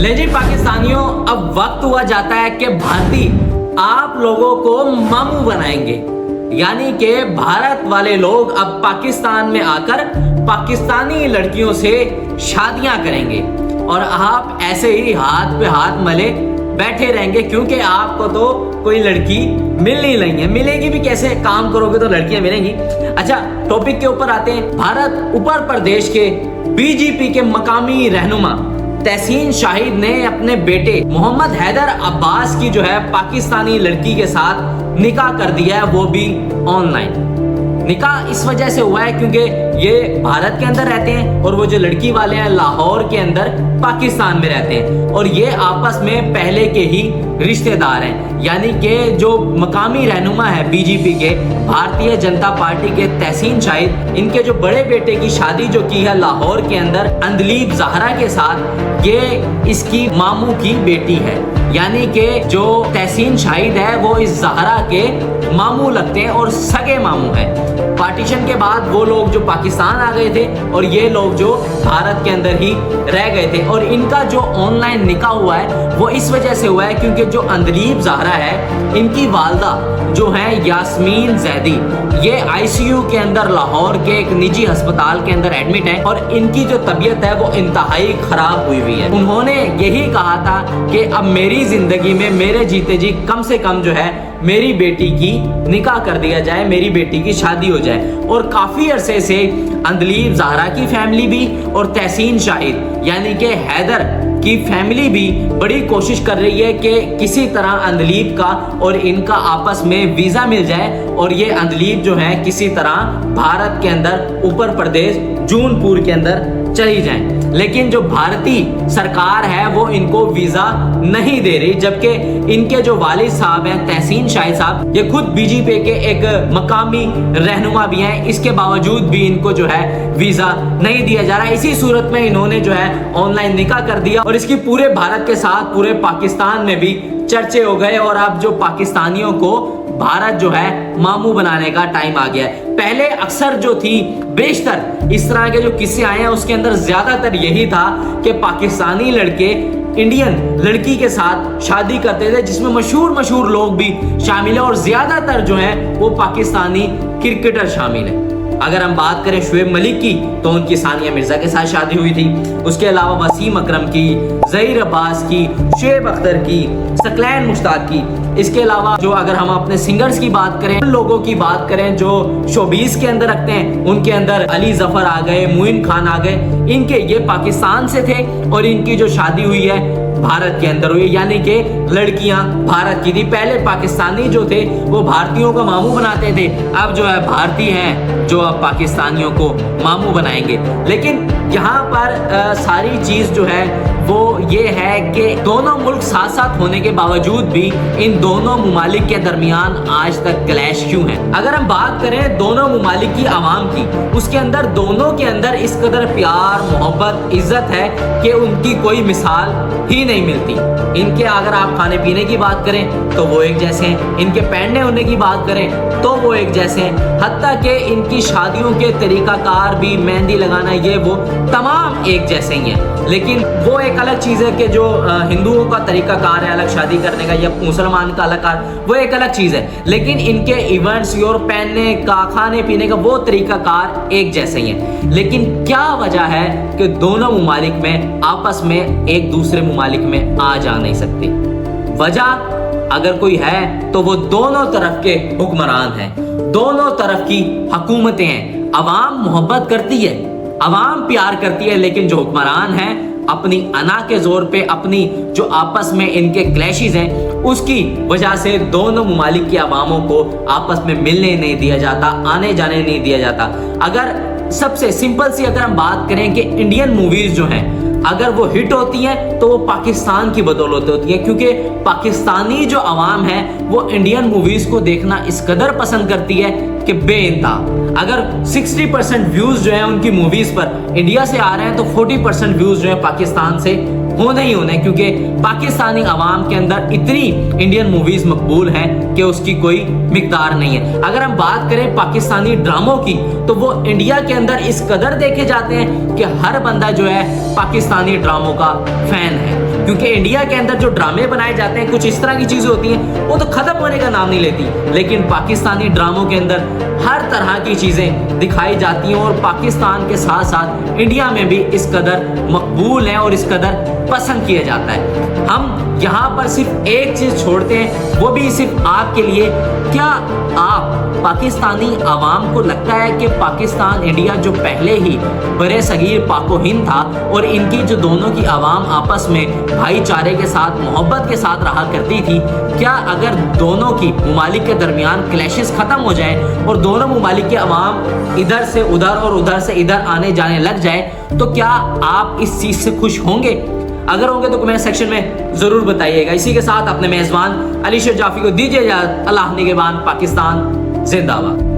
ले जी पाकिस्तानियों, अब वक्त हुआ जाता है कि भारतीय आप लोगों को मामू बनाएंगे, यानी कि भारत वाले लोग अब पाकिस्तान में आकर पाकिस्तानी लड़कियों से शादियां करेंगे और आप ऐसे ही हाथ पे हाथ मले बैठे रहेंगे, क्योंकि आपको तो कोई लड़की मिल नहीं रही है। मिलेगी भी कैसे, काम करोगे तो लड़कियां मिलेंगी। अच्छा, टॉपिक के ऊपर आते हैं। भारत उत्तर प्रदेश के बीजेपी के मकामी रहनुमा तहसीन शाहिद ने अपने बेटे मोहम्मद हैदर अब्बास की जो है पाकिस्तानी लड़की के साथ निकाह कर दिया है, वो भी ऑनलाइन। निकाह इस वजह से हुआ है क्योंकि ये भारत के अंदर रहते हैं और वो जो लड़की वाले हैं लाहौर के अंदर पाकिस्तान में रहते हैं, और ये आपस में पहले के ही रिश्तेदार हैं। यानी कि जो मकामी रहनुमा है बीजेपी के, भारतीय जनता पार्टी के तहसीन शाहिद, इनके जो बड़े बेटे की शादी जो की है लाहौर के अंदर अंदलीब ज़हरा के साथ, ये इसकी मामू की बेटी है। यानी कि जो तहसीन शाहिद है वो इस ज़हरा के मामू लगते हैं और सगे मामू हैं। पार्टीशन के बाद वो लोग जो पाकिस्तान आ गए थे और ये लोग जो भारत के अंदर ही रह गए थे, और इनका जो ऑनलाइन निकाह हुआ है वो इस वजह से हुआ है क्योंकि जो अंदलीब ज़हरा है, इनकी वालदा जो है यास्मीन जैदी, ये आईसीयू के अंदर लाहौर के एक निजी अस्पताल के अंदर एडमिट है और इनकी जो तबीयत है वो इंतहाई खराब हुई है। उन्होंने यही कहा था कि अब मेरी जिंदगी में मेरे जीते जी कम से कम जो है मेरी बेटी की निकाह कर दिया जाए, मेरी बेटी की शादी हो जाए। और काफ़ी अरसे से अंदलीब ज़हरा की फैमिली भी और तहसीन शाहिद यानी कि हैदर की फैमिली भी बड़ी कोशिश कर रही है कि किसी तरह अंदलीब का और इनका आपस में वीज़ा मिल जाए और ये अंदलीब जो है किसी तरह भारत के अंदर उत्तर प्रदेश जूनपुर के अंदर चली जाएं। लेकिन जो भारतीय सरकार है वो इनको वीज़ा नहीं दे रही, जबकि इनके जो वालिद साहब हैं तहसीन शाहिद साहब, ये खुद बीजेपी के एक मकामी रहनुमा भी हैं, इसके बावजूद भी इनको जो है वीज़ा नहीं दिया जा रहा है। इसी सूरत में इन्होंने जो है ऑनलाइन निकाह कर दिया और इसकी पूरे भारत के साथ पूरे पाकिस्तान में भी चर्चे हो गए। और अब जो पाकिस्तानियों को भारत जो है मामू बनाने का टाइम आ गया है। पहले अक्सर जो थी बेशतर इस तरह के जो किस्से आए हैं उसके अंदर ज्यादातर यही था कि पाकिस्तानी लड़के इंडियन लड़की के साथ शादी करते थे, जिसमें मशहूर लोग भी शामिल है और ज्यादातर जो है वो पाकिस्तानी क्रिकेटर शामिल है। अगर हम बात करें शुएब मलिक की तो उनकी सानिया मिर्जा के साथ शादी हुई थी। उसके अलावा वसीम अकरम की, ज़हीर अब्बास की, शुएब अख्तर की, सकलैन मुश्ताक की। इसके अलावा जो अगर हम अपने सिंगर्स की बात करें, उन लोगों की बात करें जो शोबीज के अंदर रखते हैं, उनके अंदर अली जफर आ गए, मुइन खान आ गए। इनके ये पाकिस्तान से थे और इनकी जो शादी हुई है भारत के अंदर हुई, यानी कि लड़कियां भारत की थी। पहले पाकिस्तानी जो थे वो भारतीयों को मामू बनाते थे, अब जो है भारतीय हैं जो अब पाकिस्तानियों को मामू बनाएंगे। लेकिन यहाँ पर सारी चीज़ जो है वो ये है कि दोनों मुल्क साथ साथ होने के बावजूद भी इन दोनों मुमालिक के दरमियान आज तक क्लैश क्यों है। अगर हम बात करें दोनों मुमालिक की आवाम की, उसके अंदर दोनों के अंदर इस कदर प्यार मोहब्बत इज्जत है कि उनकी कोई मिसाल ही नहीं मिलती। इनके अगर आप खाने पीने की बात करें तो वो एक जैसे हैं, इनके पहनने होने की बात करें तो वो एक जैसे हैं, हत्ता कि इनकी शादियों के तरीकाकार भी, मेहंदी लगाना ये वो तमाम एक जैसे ही हैं। लेकिन वो एक अलग चीज़ है कि जो हिंदुओं का तरीकाकार है अलग शादी करने का या मुसलमान का अलग कार, वो एक अलग चीज़ है। लेकिन इनके इवेंट्स और पहनने का, खाने पीने का वो तरीकाकार एक जैसे ही हैं। लेकिन क्या वजह है कि दोनों मुमालिक में आपस में एक दूसरे मुमालिक में आ जा नहीं सकती? वजह अगर कोई है तो वो दोनों तरफ के हुक्मरान हैं, दोनों तरफ की हुकूमतें हैं। अवाम मोहब्बत करती है, अवाम प्यार करती है, लेकिन जो हुक्मरान हैं अपनी अना के जोर पे, अपनी जो आपस में इनके क्लैशेस हैं उसकी वजह से दोनों मुमालिक की अवामों को आपस में मिलने नहीं दिया जाता, आने जाने नहीं दिया जाता। अगर सबसे सिंपल सी अगर हम बात करें कि इंडियन मूवीज जो हैं अगर वो हिट होती हैं तो वो पाकिस्तान की बदौलत होती है, क्योंकि पाकिस्तानी जो आवाम है वो इंडियन मूवीज को देखना इस कदर पसंद करती है कि बेइंतहा। अगर 60% व्यूज जो है उनकी मूवीज पर इंडिया से आ रहे हैं तो 40% व्यूज जो है पाकिस्तान से होने ही होने, क्योंकि पाकिस्तानी आवाम के अंदर इतनी इंडियन मूवीज मकबूल हैं कि उसकी कोई मिकदार नहीं है। अगर हम बात करें पाकिस्तानी ड्रामों की तो वो इंडिया के अंदर इस कदर देखे जाते हैं कि हर बंदा जो है पाकिस्तानी ड्रामों का फैन है। کیونکہ انڈیا کے اندر جو ڈرامے بنائے جاتے ہیں کچھ اس طرح کی چیزیں ہوتی ہیں وہ تو ختم ہونے کا نام نہیں لیتی، لیکن پاکستانی ڈراموں کے اندر ہر طرح کی چیزیں دکھائی جاتی ہیں اور پاکستان کے ساتھ ساتھ انڈیا میں بھی اس قدر مقبول ہیں اور اس قدر پسند کیا جاتا ہے۔ ہم یہاں پر صرف ایک چیز چھوڑتے ہیں، وہ بھی صرف آپ کے لیے، کیا آپ پاکستانی عوام کو لگتا ہے کہ پاکستان انڈیا جو پہلے ہی برے صغیر پاک و ہند تھا اور ان کی جو دونوں کی عوام آپس میں بھائی چارے کے ساتھ محبت کے ساتھ رہا کرتی تھی، کیا اگر دونوں کی ممالک کے درمیان کلیشز ختم ہو جائیں اور دونوں ممالک کے عوام ادھر سے ادھر اور ادھر سے ادھر آنے جانے لگ جائے تو کیا آپ اس چیز سے خوش ہوں گے؟ اگر ہوں گے تو کمنٹ سیکشن میں ضرور بتائیے گا۔ اسی کے ساتھ اپنے میزبان علی شیر جعفری کو دیجیے اجازت۔ اللہ نگہبان، پاکستان زندہ باد۔